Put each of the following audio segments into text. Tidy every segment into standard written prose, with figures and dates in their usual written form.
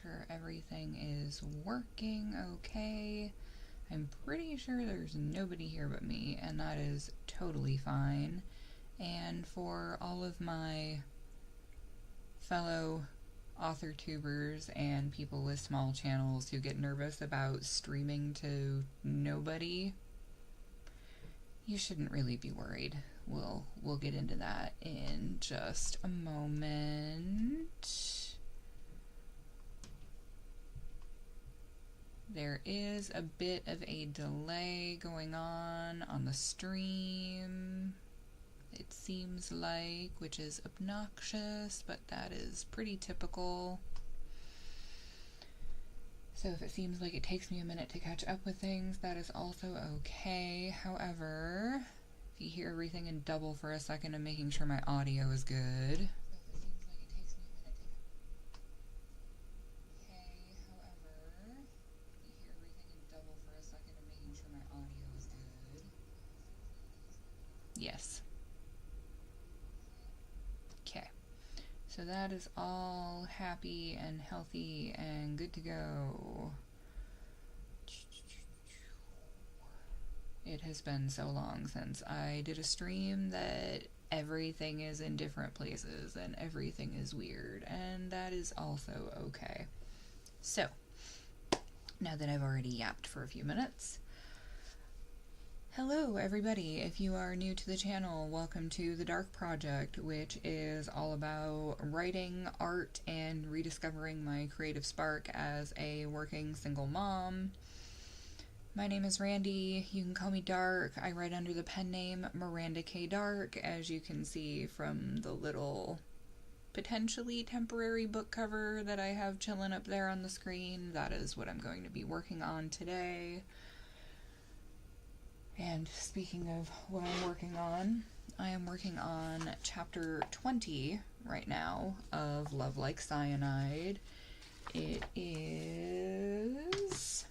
sure everything is working okay. I'm pretty sure there's nobody here but me, and that is totally fine. And for all of my fellow author tubers and people with small channels who get nervous about streaming to nobody, you shouldn't really be worried. We'll get into that in just a moment. There is a bit of a delay going on the stream, it seems like, which is obnoxious, but that is pretty typical. So if it seems like it takes me a minute to catch up with things, that is also okay. However, if you hear everything in double for a second, I'm making sure my audio is good. Yes. Okay. So that is all happy and healthy and good to go. It has been so long since I did a stream that everything is in different places and everything is weird, and that is also okay. So, now that I've already yapped for a few minutes, hello everybody. If you are new to the channel, welcome to the Darq project, which is all about writing, art, and rediscovering my creative spark as a working single mom. My name is Randy. You can call me Darq. I write under the pen name Miranda K. Darq, as you can see from the little potentially temporary book cover that I have chilling up there on the screen. That is what I'm going to be working on today. And speaking of what I'm working on, I am working on chapter 20 right now of Like Cyanide. It is...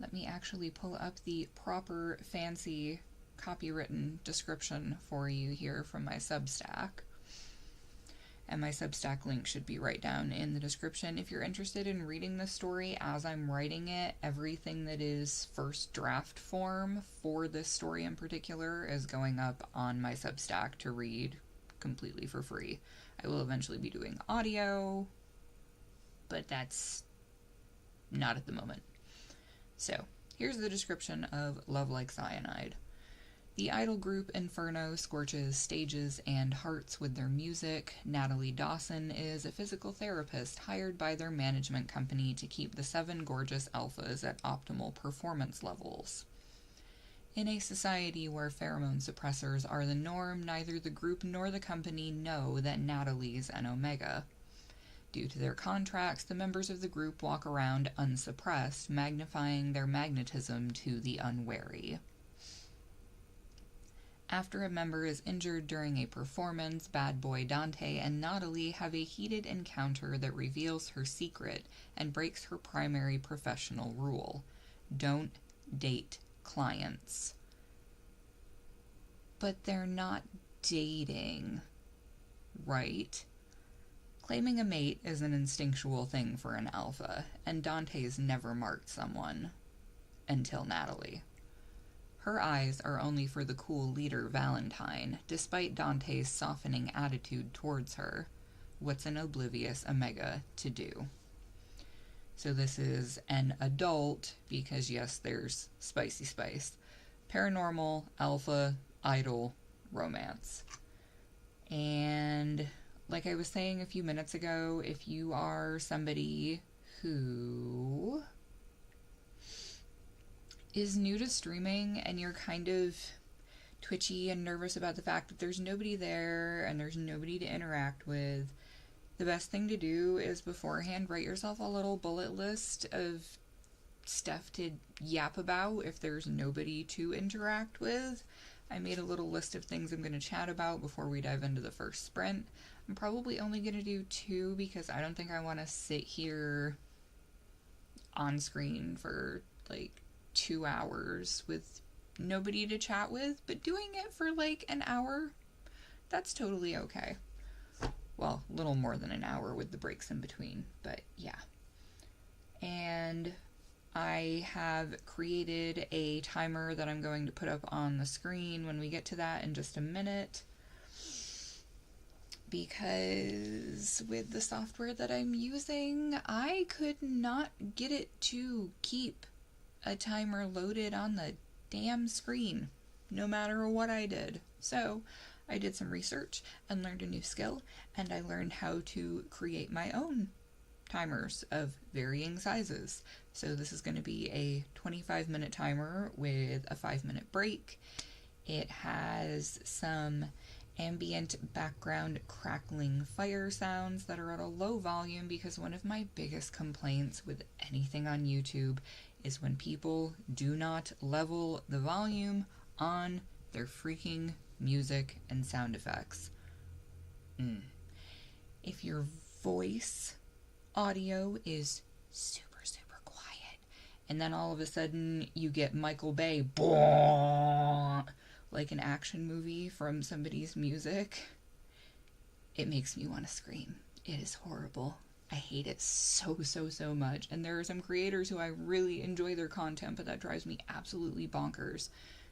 Let me actually pull up the proper fancy copywritten description for you here from my Substack. And my Substack link should be right down in the description. If you're interested in reading the story as I'm writing it, everything that is first draft form for this story in particular is going up on my Substack to read completely for free. I will eventually be doing audio, but that's not at the moment. So, here's the description of Like Cyanide. The idol group Inferno scorches stages and hearts with their music. Natalie Dawson is a physical therapist hired by their management company to keep the 7 gorgeous alphas at optimal performance levels. In a society where pheromone suppressors are the norm, neither the group nor the company know that Natalie's an Omega. Due to their contracts, the members of the group walk around unsuppressed, magnifying their magnetism to the unwary. After a member is injured during a performance, Bad Boy Dante and Natalie have a heated encounter that reveals her secret and breaks her primary professional rule: don't date clients. But they're not dating, right? Claiming a mate is an instinctual thing for an alpha, and Dante's never marked someone. Until Natalie. Her eyes are only for the cool leader Valentine, despite Dante's softening attitude towards her. What's an oblivious Omega to do? So this is an adult, because yes, there's spicy spice. Paranormal, alpha, idol, romance. And like I was saying a few minutes ago, if you are somebody who is new to streaming and you're kind of twitchy and nervous about the fact that there's nobody there and there's nobody to interact with, the best thing to do is beforehand write yourself a little bullet list of stuff to yap about if there's nobody to interact with. I made a little list of things I'm going to chat about before we dive into the first sprint. I'm probably only going to do 2 because I don't think I want to sit here on screen for like 2 hours with nobody to chat with, but doing it for like an hour, that's totally okay. Well, a little more than an hour with the breaks in between, but yeah. And I have created a timer that I'm going to put up on the screen when we get to that in just a minute, because with the software that I'm using, I could not get it to keep a timer loaded on the damn screen, no matter what I did. So I did some research and learned a new skill, and I learned how to create my own timers of varying sizes. So this is going to be a 25-minute timer with a 5-minute break. It has some ambient background crackling fire sounds that are at a low volume, because one of my biggest complaints with anything on YouTube is when people do not level the volume on their freaking music and sound effects. If your voice audio is super quiet, and then all of a sudden you get Michael Bay like an action movie from somebody's music, it makes me want to scream. It is horrible. I hate it so much. And there are some creators who I really enjoy their content, but that drives me absolutely bonkers.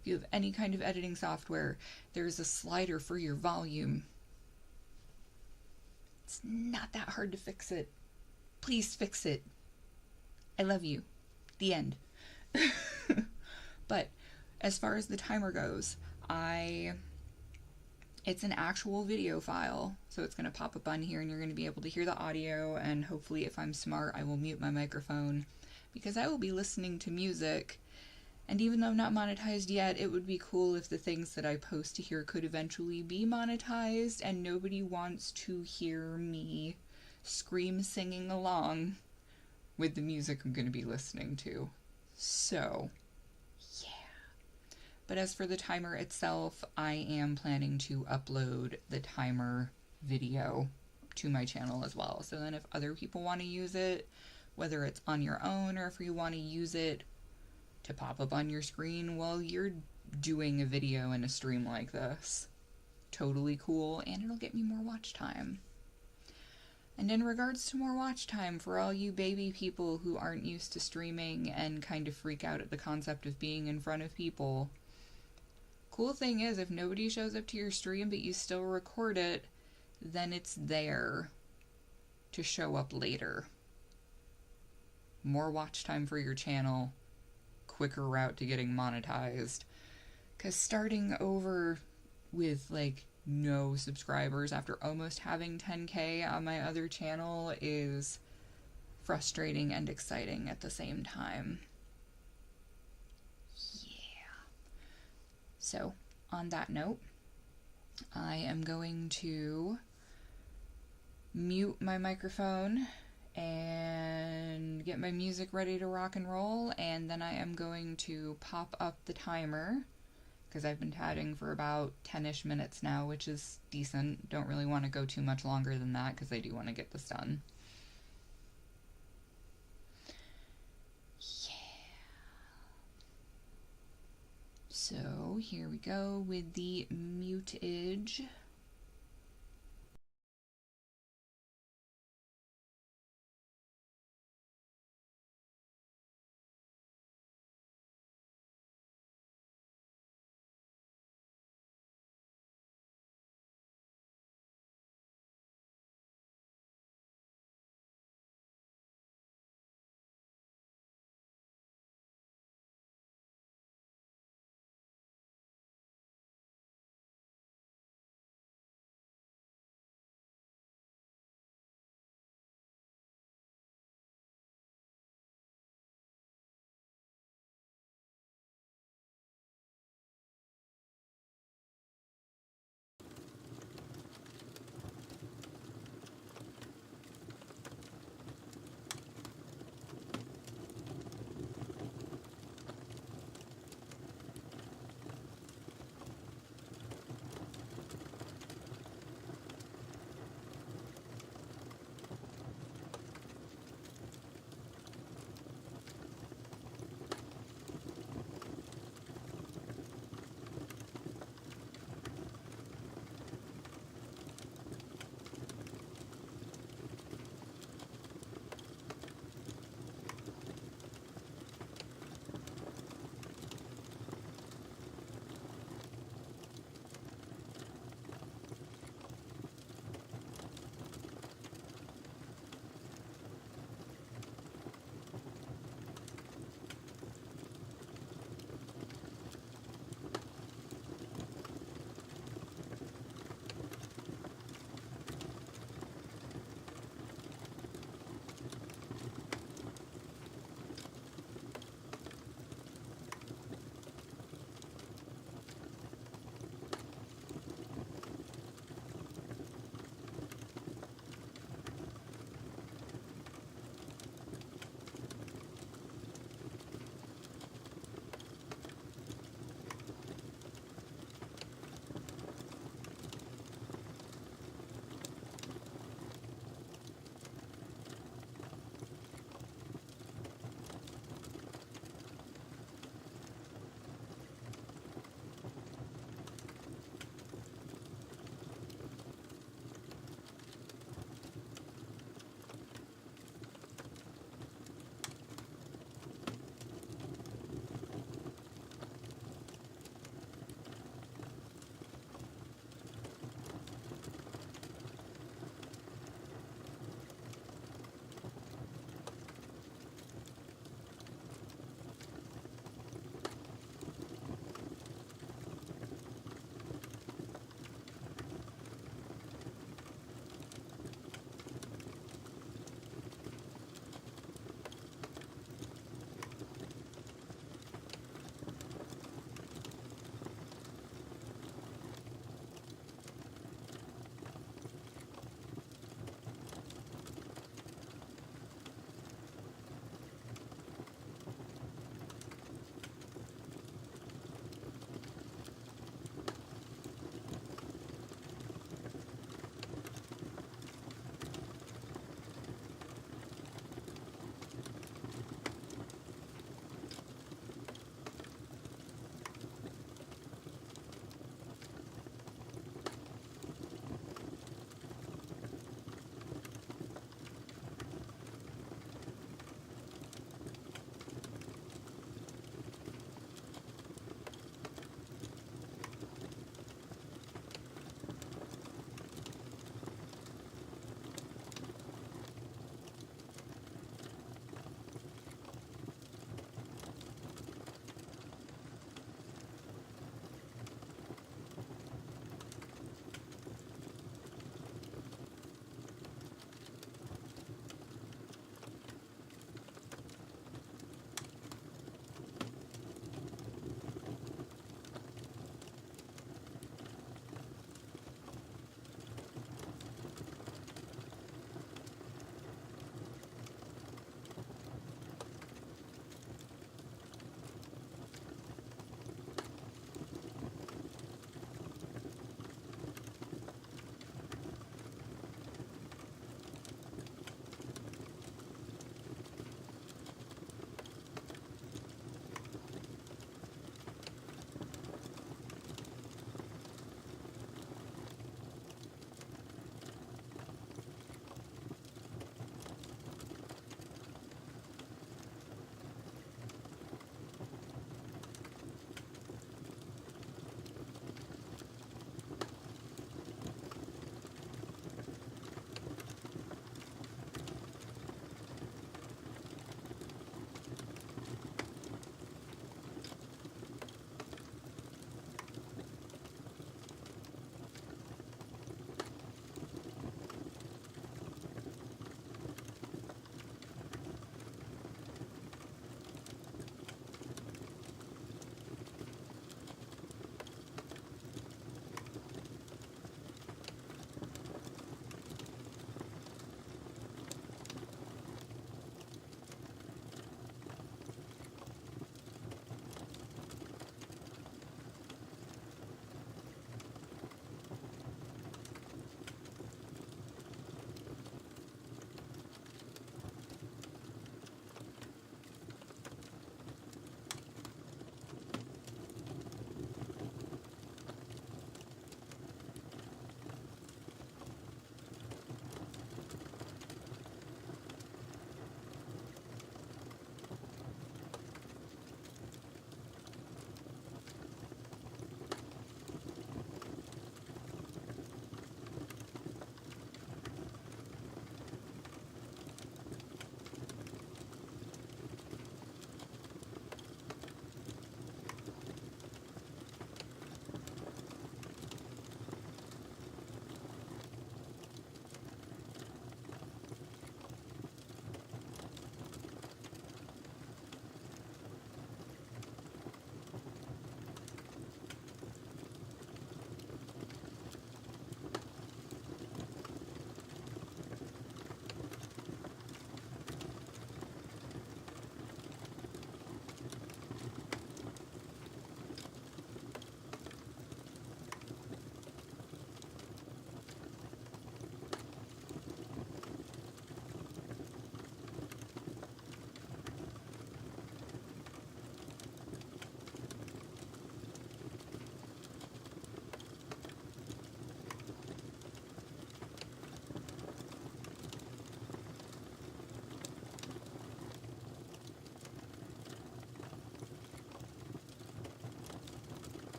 If you have any kind of editing software, there's a slider for your volume. It's not that hard to fix it. Please fix it. I love you. The end. But as far as the timer goes, it's an actual video file, so it's going to pop up on here and you're going to be able to hear the audio, and hopefully, if I'm smart, I will mute my microphone, because I will be listening to music, and even though I'm not monetized yet, it would be cool if the things that I post to here could eventually be monetized, and nobody wants to hear me scream singing along with the music I'm going to be listening to. So but as for the timer itself, I am planning to upload the timer video to my channel as well. So then if other people want to use it, whether it's on your own or if you want to use it to pop up on your screen while you're doing a video in a stream like this, totally cool, and it'll get me more watch time. And in regards to more watch time, for all you baby people who aren't used to streaming and kind of freak out at the concept of being in front of people, cool thing is, if nobody shows up to your stream but you still record it, then it's there to show up later. More watch time for your channel, quicker route to getting monetized. Because starting over with like no subscribers after almost having 10K on my other channel is frustrating and exciting at the same time. So, on that note, I am going to mute my microphone and get my music ready to rock and roll, and then I am going to pop up the timer, because I've been chatting for about 10-ish minutes now, which is decent. Don't really want to go too much longer than that, because I do want to get this done. So here we go with the mutage.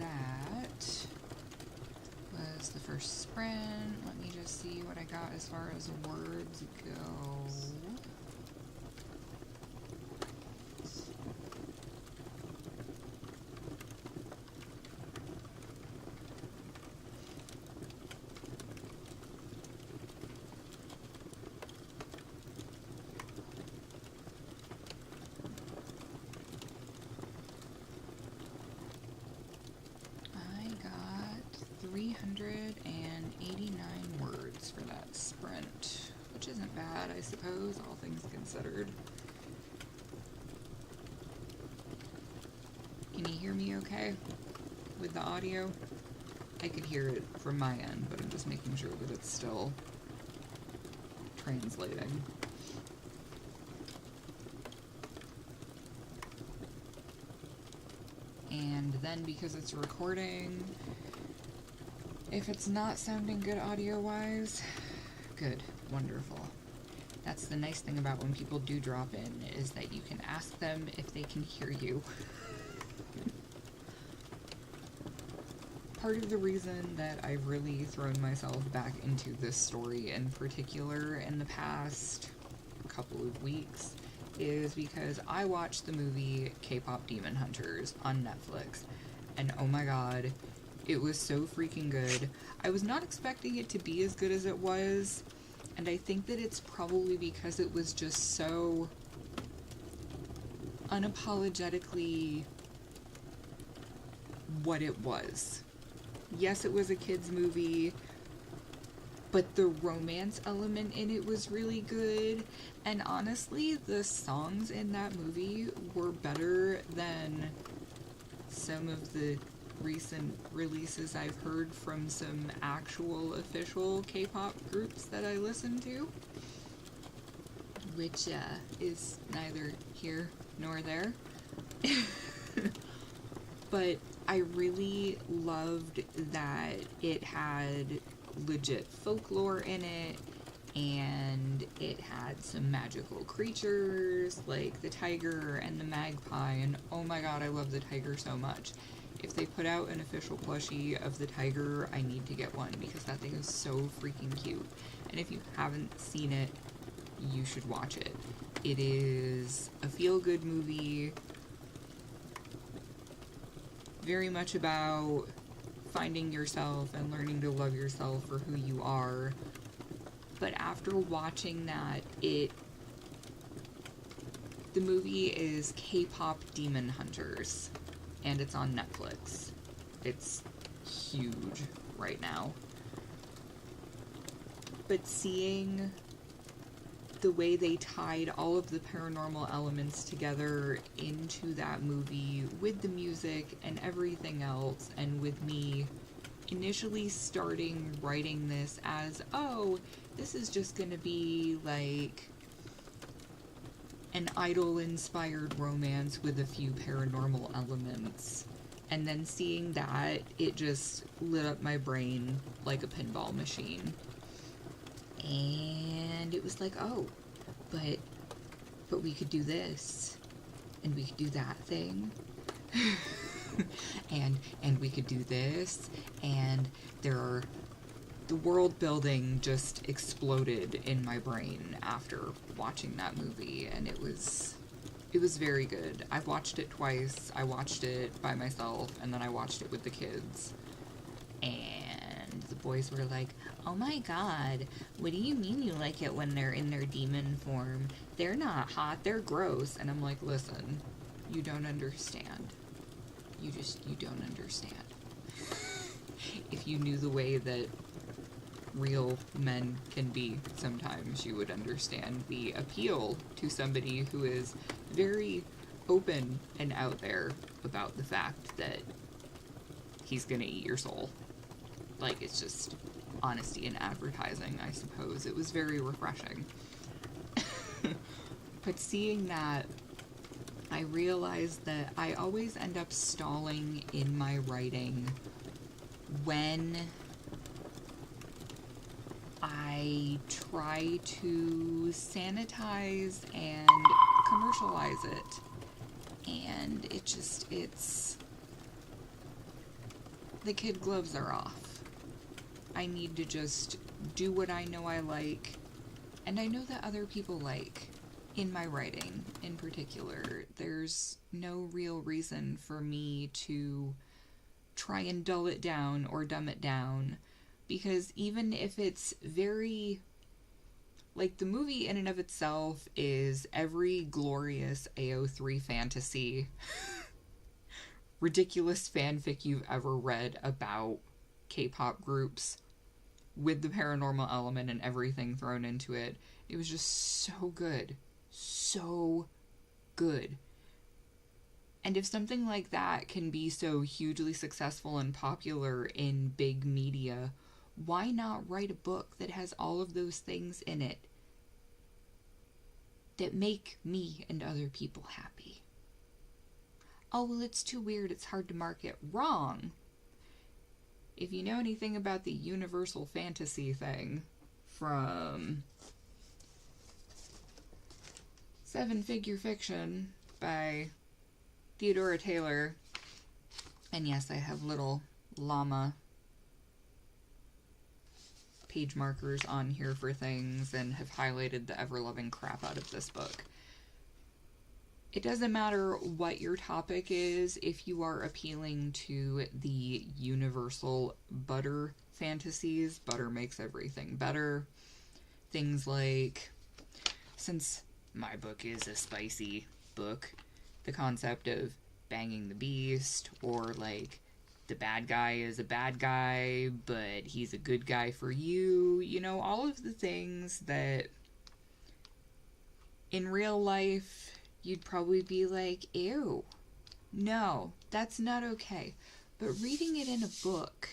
that was the first sprint. Let me just see what I got as far as words go. I got 389 words for that sprint, which isn't bad, I suppose, all things considered. Can you hear me okay with the audio? I could hear it from my end, but I'm just making sure that it's still translating. And then because it's recording, if it's not sounding good audio-wise, good, wonderful. That's the nice thing about when people do drop in, is that you can ask them if they can hear you. Part of the reason that I've really thrown myself back into this story in particular in the past couple of weeks is because I watched the movie K-Pop Demon Hunters on Netflix, and oh my god, it was so freaking good. I was not expecting it to be as good as it was, and I think that it's probably because it was just so unapologetically what it was. Yes, it was a kid's movie, but the romance element in it was really good, and honestly, the songs in that movie were better than some of the recent releases I've heard from some actual official K-pop groups that I listen to, which is neither here nor there. But I really loved that it had legit folklore in it, and it had some magical creatures like the tiger and the magpie, and oh my god, I love the tiger so much. If they put out an official plushie of the tiger, I need to get one because that thing is so freaking cute. And if you haven't seen it, you should watch it. It is a feel-good movie, very much about finding yourself and learning to love yourself for who you are. But after watching that, the movie is K-Pop Demon Hunters, and it's on Netflix. It's huge right now. But seeing the way they tied all of the paranormal elements together into that movie with the music and everything else, and with me initially starting writing this as, oh, this is just gonna be like an idol-inspired romance with a few paranormal elements, and then seeing that, it just lit up my brain like a pinball machine. And it was like, oh, but we could do this, and we could do that thing, and we could do this, and the world building just exploded in my brain after watching that movie, and it was very good. I've watched it twice. I watched it by myself, and then I watched it with the kids, and the boys were like, oh my god, what do you mean you like it when they're in their demon form? They're not hot, they're gross. And I'm like, listen, you don't understand. You don't understand. If you knew the way that real men can be sometimes, you would understand the appeal to somebody who is very open and out there about the fact that he's gonna eat your soul. Like, it's just honesty in advertising, I suppose. It was very refreshing. But seeing that, I realized that I always end up stalling in my writing when I try to sanitize and commercialize it. And it's the kid gloves are off. I need to just do what I know I like, and I know that other people like in my writing in particular. There's no real reason for me to try and dull it down or dumb it down, because even if it's very, like, the movie in and of itself is every glorious AO3 fantasy ridiculous fanfic you've ever read about K-pop groups with the paranormal element and everything thrown into it. It was just so good. So good. And if something like that can be so hugely successful and popular in big media, why not write a book that has all of those things in it that make me and other people happy? Oh, well, it's too weird, it's hard to market. Wrong. If you know anything about the universal fantasy thing from Seven Figure Fiction by Theodora Taylor, and yes, I have little llama page markers on here for things and have highlighted the ever-loving crap out of this book. It doesn't matter what your topic is, if you are appealing to the universal butter fantasies. Butter makes everything better. Things like, since my book is a spicy book, the concept of banging the beast, or like the bad guy is a bad guy, but he's a good guy for you. You know, all of the things that in real life you'd probably be like, ew, no, that's not okay. But reading it in a book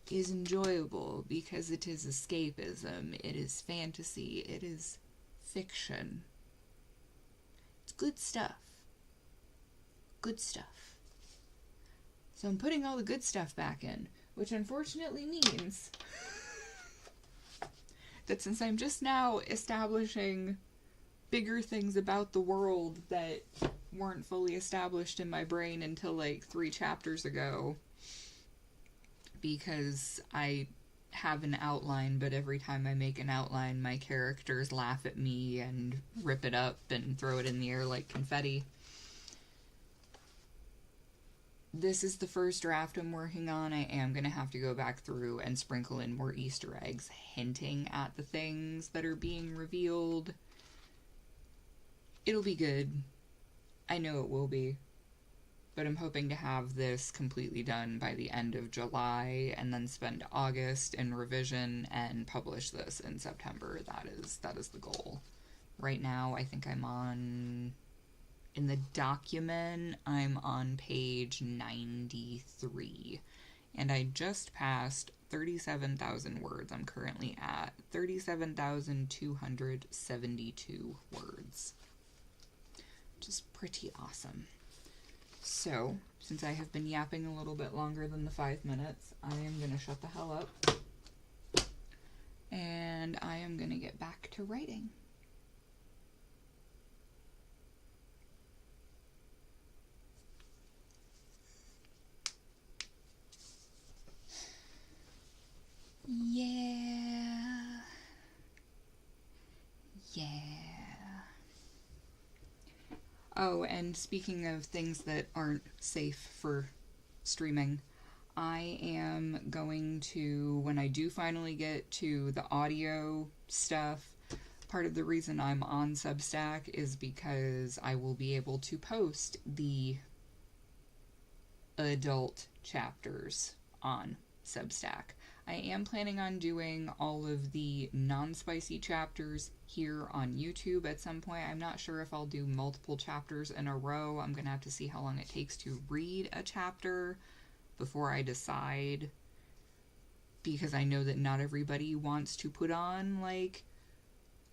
is enjoyable because it is escapism, it is fantasy, it is fiction. It's good stuff. Good stuff. So I'm putting all the good stuff back in, which unfortunately means that since I'm just now establishing bigger things about the world that weren't fully established in my brain until like 3 chapters ago, because I have an outline, but every time I make an outline, my characters laugh at me and rip it up and throw it in the air like confetti. This is the first draft I'm working on. I am going to have to go back through and sprinkle in more Easter eggs, hinting at the things that are being revealed. It'll be good. I know it will be. But I'm hoping to have this completely done by the end of July, and then spend August in revision and publish this in September. That is the goal. Right now, I think I'm on, in the document, I'm on page 93. And I just passed 37,000 words. I'm currently at 37,272 words. Which is pretty awesome. So, since I have been yapping a little bit longer than the 5 minutes, I am going to shut the hell up. And I am going to get back to writing. Yeah. Oh, and speaking of things that aren't safe for streaming, I am going to, when I do finally get to the audio stuff, part of the reason I'm on Substack is because I will be able to post the adult chapters on Substack. I am planning on doing all of the non-spicy chapters here on YouTube at some point. I'm not sure if I'll do multiple chapters in a row. I'm going to have to see how long it takes to read a chapter before I decide, because I know that not everybody wants to put on like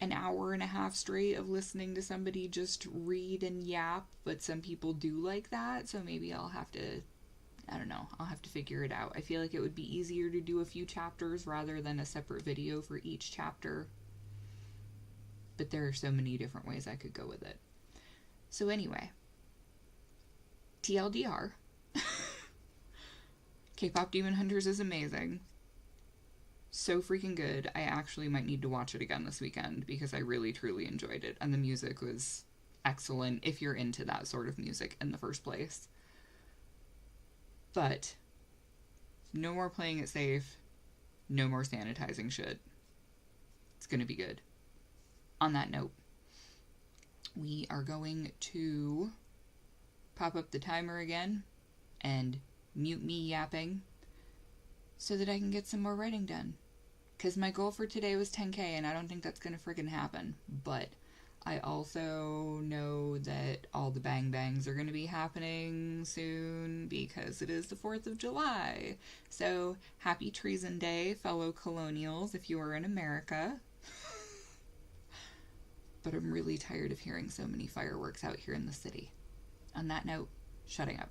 an hour and a half straight of listening to somebody just read and yap, but some people do like that, so maybe I'll have to, I don't know, I'll have to figure it out. I feel like it would be easier to do a few chapters rather than a separate video for each chapter. But there are so many different ways I could go with it. So anyway, TLDR, K-pop Demon Hunters is amazing. So freaking good. I actually might need to watch it again this weekend because I really truly enjoyed it, and the music was excellent if you're into that sort of music in the first place. But no more playing it safe, no more sanitizing shit. It's gonna be good. On that note, we are going to pop up the timer again and mute me yapping so that I can get some more writing done. Because my goal for today was 10K, and I don't think that's going to friggin' happen. But I also know that all the bang bangs are going to be happening soon because it is the 4th of July. So, happy Treason Day, fellow colonials, if you are in America. But I'm really tired of hearing so many fireworks out here in the city. On that note, shutting up.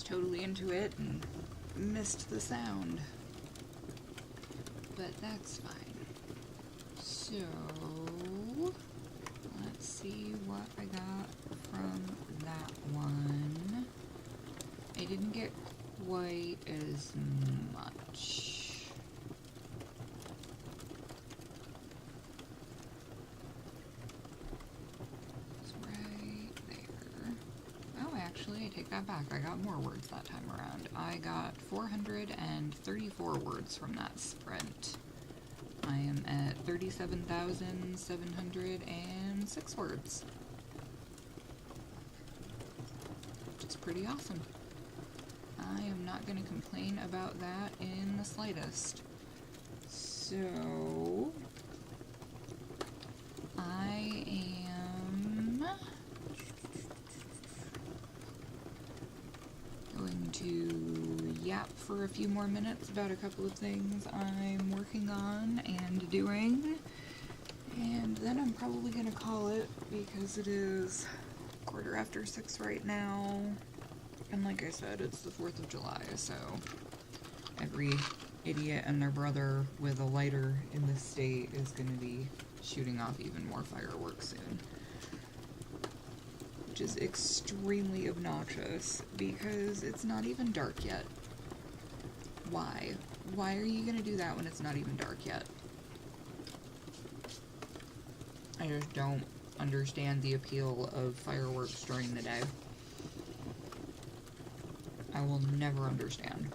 totally into it and missed the sound. But that's fine. So, let's see what I got from that one. I didn't get quite as much. It's right there. Oh, actually, I take that back. I got more words that time around. I got 434 words from that sprint. I am at 37,706 words. Which is pretty awesome. I am not going to complain about that in the slightest. So, I am going to yap for a few more minutes about a couple of things I'm working on and doing, and then I'm probably going to call it because it is 6:15 right now, and like I said, it's the 4th of July, so every idiot and their brother with a lighter in the state is going to be shooting off even more fireworks soon. Which is extremely obnoxious because it's not even dark yet. Why? Why are you going to do that when it's not even dark yet? I just don't understand the appeal of fireworks during the day. I will never understand.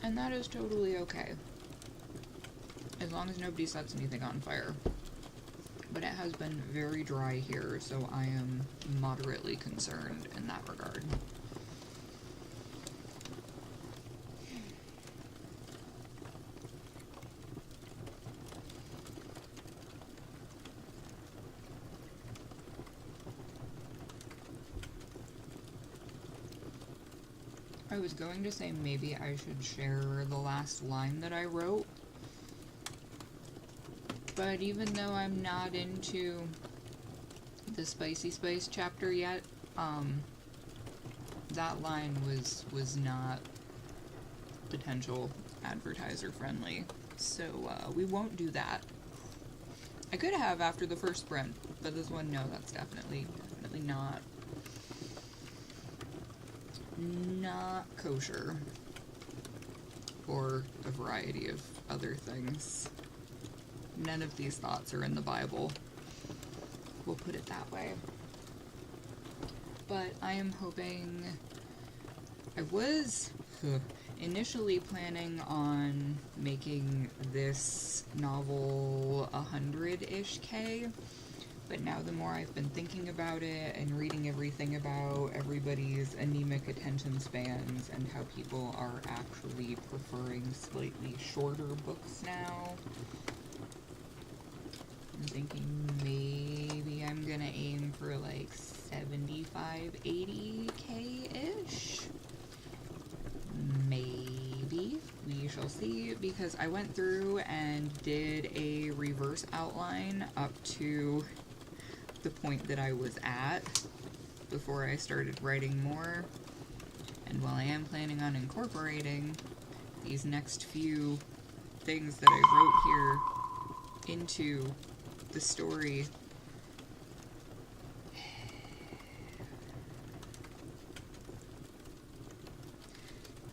And that is totally okay. As long as nobody sets anything on fire. But it has been very dry here, so I am moderately concerned in that regard. I was going to say maybe I should share the last line that I wrote, but even though I'm not into the Spicy Spice chapter yet, that line was not potential advertiser friendly, so we won't do that. I could have after the first sprint, but this one, no, that's definitely not kosher, or a variety of other things. None of these thoughts are in the Bible. We'll put it that way. But I am hoping... I was initially planning on making this novel 100-ish K, but now the more I've been thinking about it and reading everything about everybody's anemic attention spans and how people are actually preferring slightly shorter books now, I'm thinking maybe I'm gonna aim for like 75, 80K-ish. Maybe. We shall see, because I went through and did a reverse outline up to the point that I was at before I started writing more. And while I am planning on incorporating these next few things that I wrote here into the story,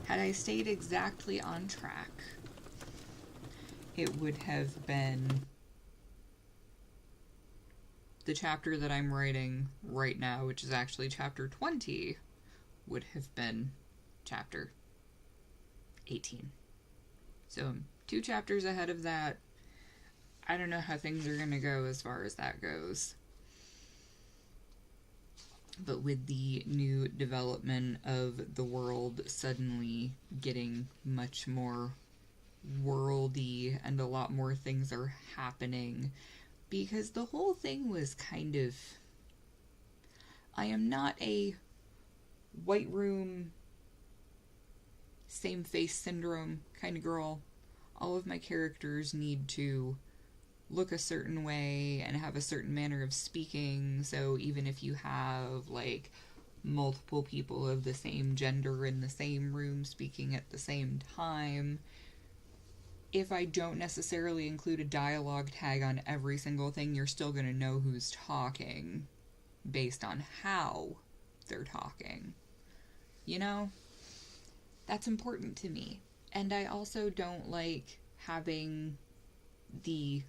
had I stayed exactly on track, it would have been the chapter that I'm writing right now, which is actually chapter 20, would have been chapter 18. So I'm 2 chapters ahead of that. I don't know how things are going to go as far as that goes. But with the new development of the world suddenly getting much more worldy and a lot more things are happening, because the whole thing was kind of... I am not a white room, same face syndrome kind of girl. All of my characters need to look a certain way and have a certain manner of speaking, so even if you have, like, multiple people of the same gender in the same room speaking at the same time. If I don't necessarily include a dialogue tag on every single thing, you're still going to know who's talking based on how they're talking. You know? That's important to me. And I also don't like having the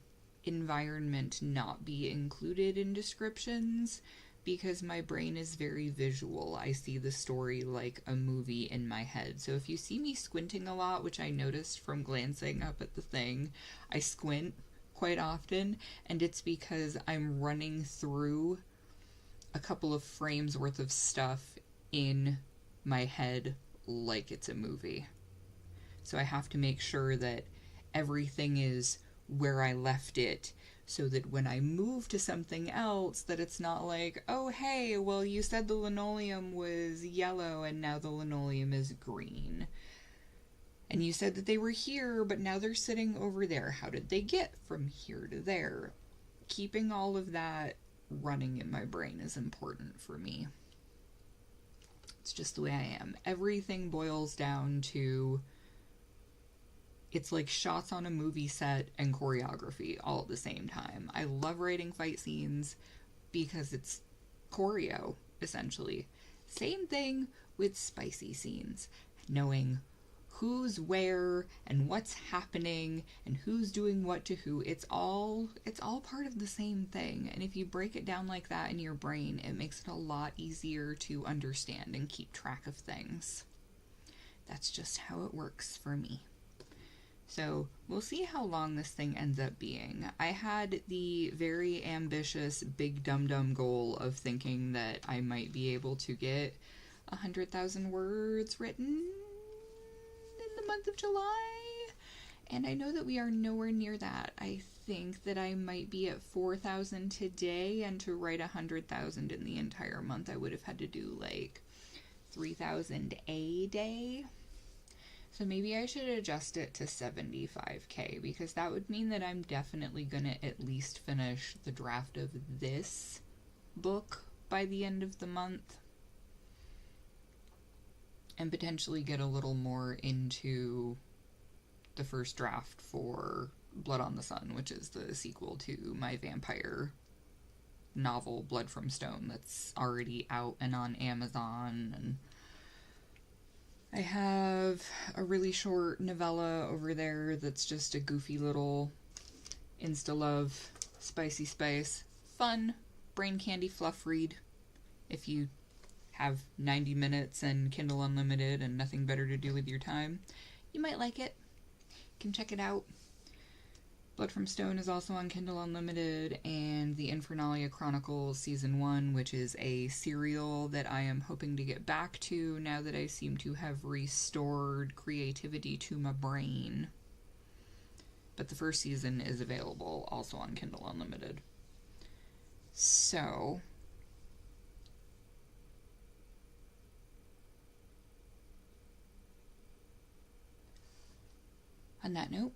environment not be included in descriptions because my brain is very visual. I see the story like a movie in my head. So if you see me squinting a lot, which I noticed from glancing up at the thing, I squint quite often, and it's because I'm running through a couple of frames worth of stuff in my head like it's a movie. So I have to make sure that everything is where I left it, so that when I move to something else, that it's not like, oh hey, well you said the linoleum was yellow and now the linoleum is green. And you said that they were here, but now they're sitting over there. How did they get from here to there? Keeping all of that running in my brain is important for me. It's just the way I am. Everything boils down to, it's like shots on a movie set and choreography all at the same time. I love writing fight scenes because it's choreo, essentially. Same thing with spicy scenes. Knowing who's where and what's happening and who's doing what to who. It's all part of the same thing. And if you break it down like that in your brain, it makes it a lot easier to understand and keep track of things. That's just how it works for me. So we'll see how long this thing ends up being. I had the very ambitious big dum-dum goal of thinking that I might be able to get 100,000 words written in the month of July. And I know that we are nowhere near that. I think that I might be at 4,000 today, and to write 100,000 in the entire month, I would have had to do like 3,000 a day. So maybe I should adjust it to 75k, because that would mean that I'm definitely gonna at least finish the draft of this book by the end of the month. And potentially get a little more into the first draft for Blood on the Sun, which is the sequel to my vampire novel, Blood from Stone, that's already out and on Amazon. And I have a really short novella over there that's just a goofy little insta-love, spicy spice, fun, brain candy fluff read. If you have 90 minutes and Kindle Unlimited and nothing better to do with your time, you might like it. You can check it out. Blood from Stone is also on Kindle Unlimited, and the Infernalia Chronicles Season 1, which is a serial that I am hoping to get back to now that I seem to have restored creativity to my brain. But the first season is available also on Kindle Unlimited. So on that note,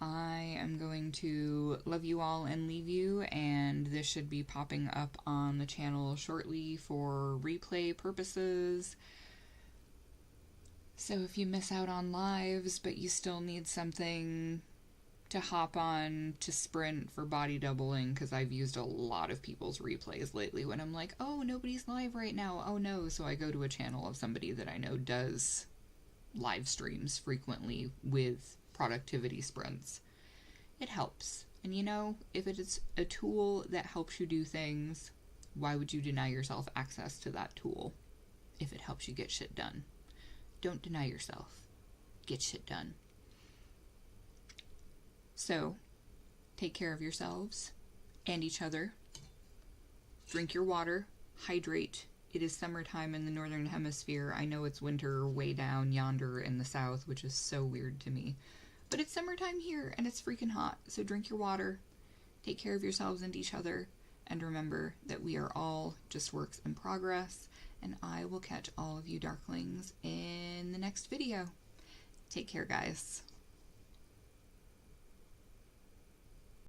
I am going to love you all and leave you, and this should be popping up on the channel shortly for replay purposes. So if you miss out on lives, but you still need something to hop on to sprint for body doubling, because I've used a lot of people's replays lately when I'm like, oh, nobody's live right now, oh no, so I go to a channel of somebody that I know does live streams frequently with productivity sprints. It helps. And you know, if it is a tool that helps you do things, why would you deny yourself access to that tool if it helps you get shit done? Don't deny yourself. Get shit done. So, take care of yourselves and each other. Drink your water. Hydrate. It is summertime in the northern hemisphere. I know it's winter way down yonder in the south, which is so weird to me. But it's summertime here, and it's freaking hot. So drink your water, take care of yourselves and each other, and remember that we are all just works in progress, and I will catch all of you Darklings in the next video. Take care, guys.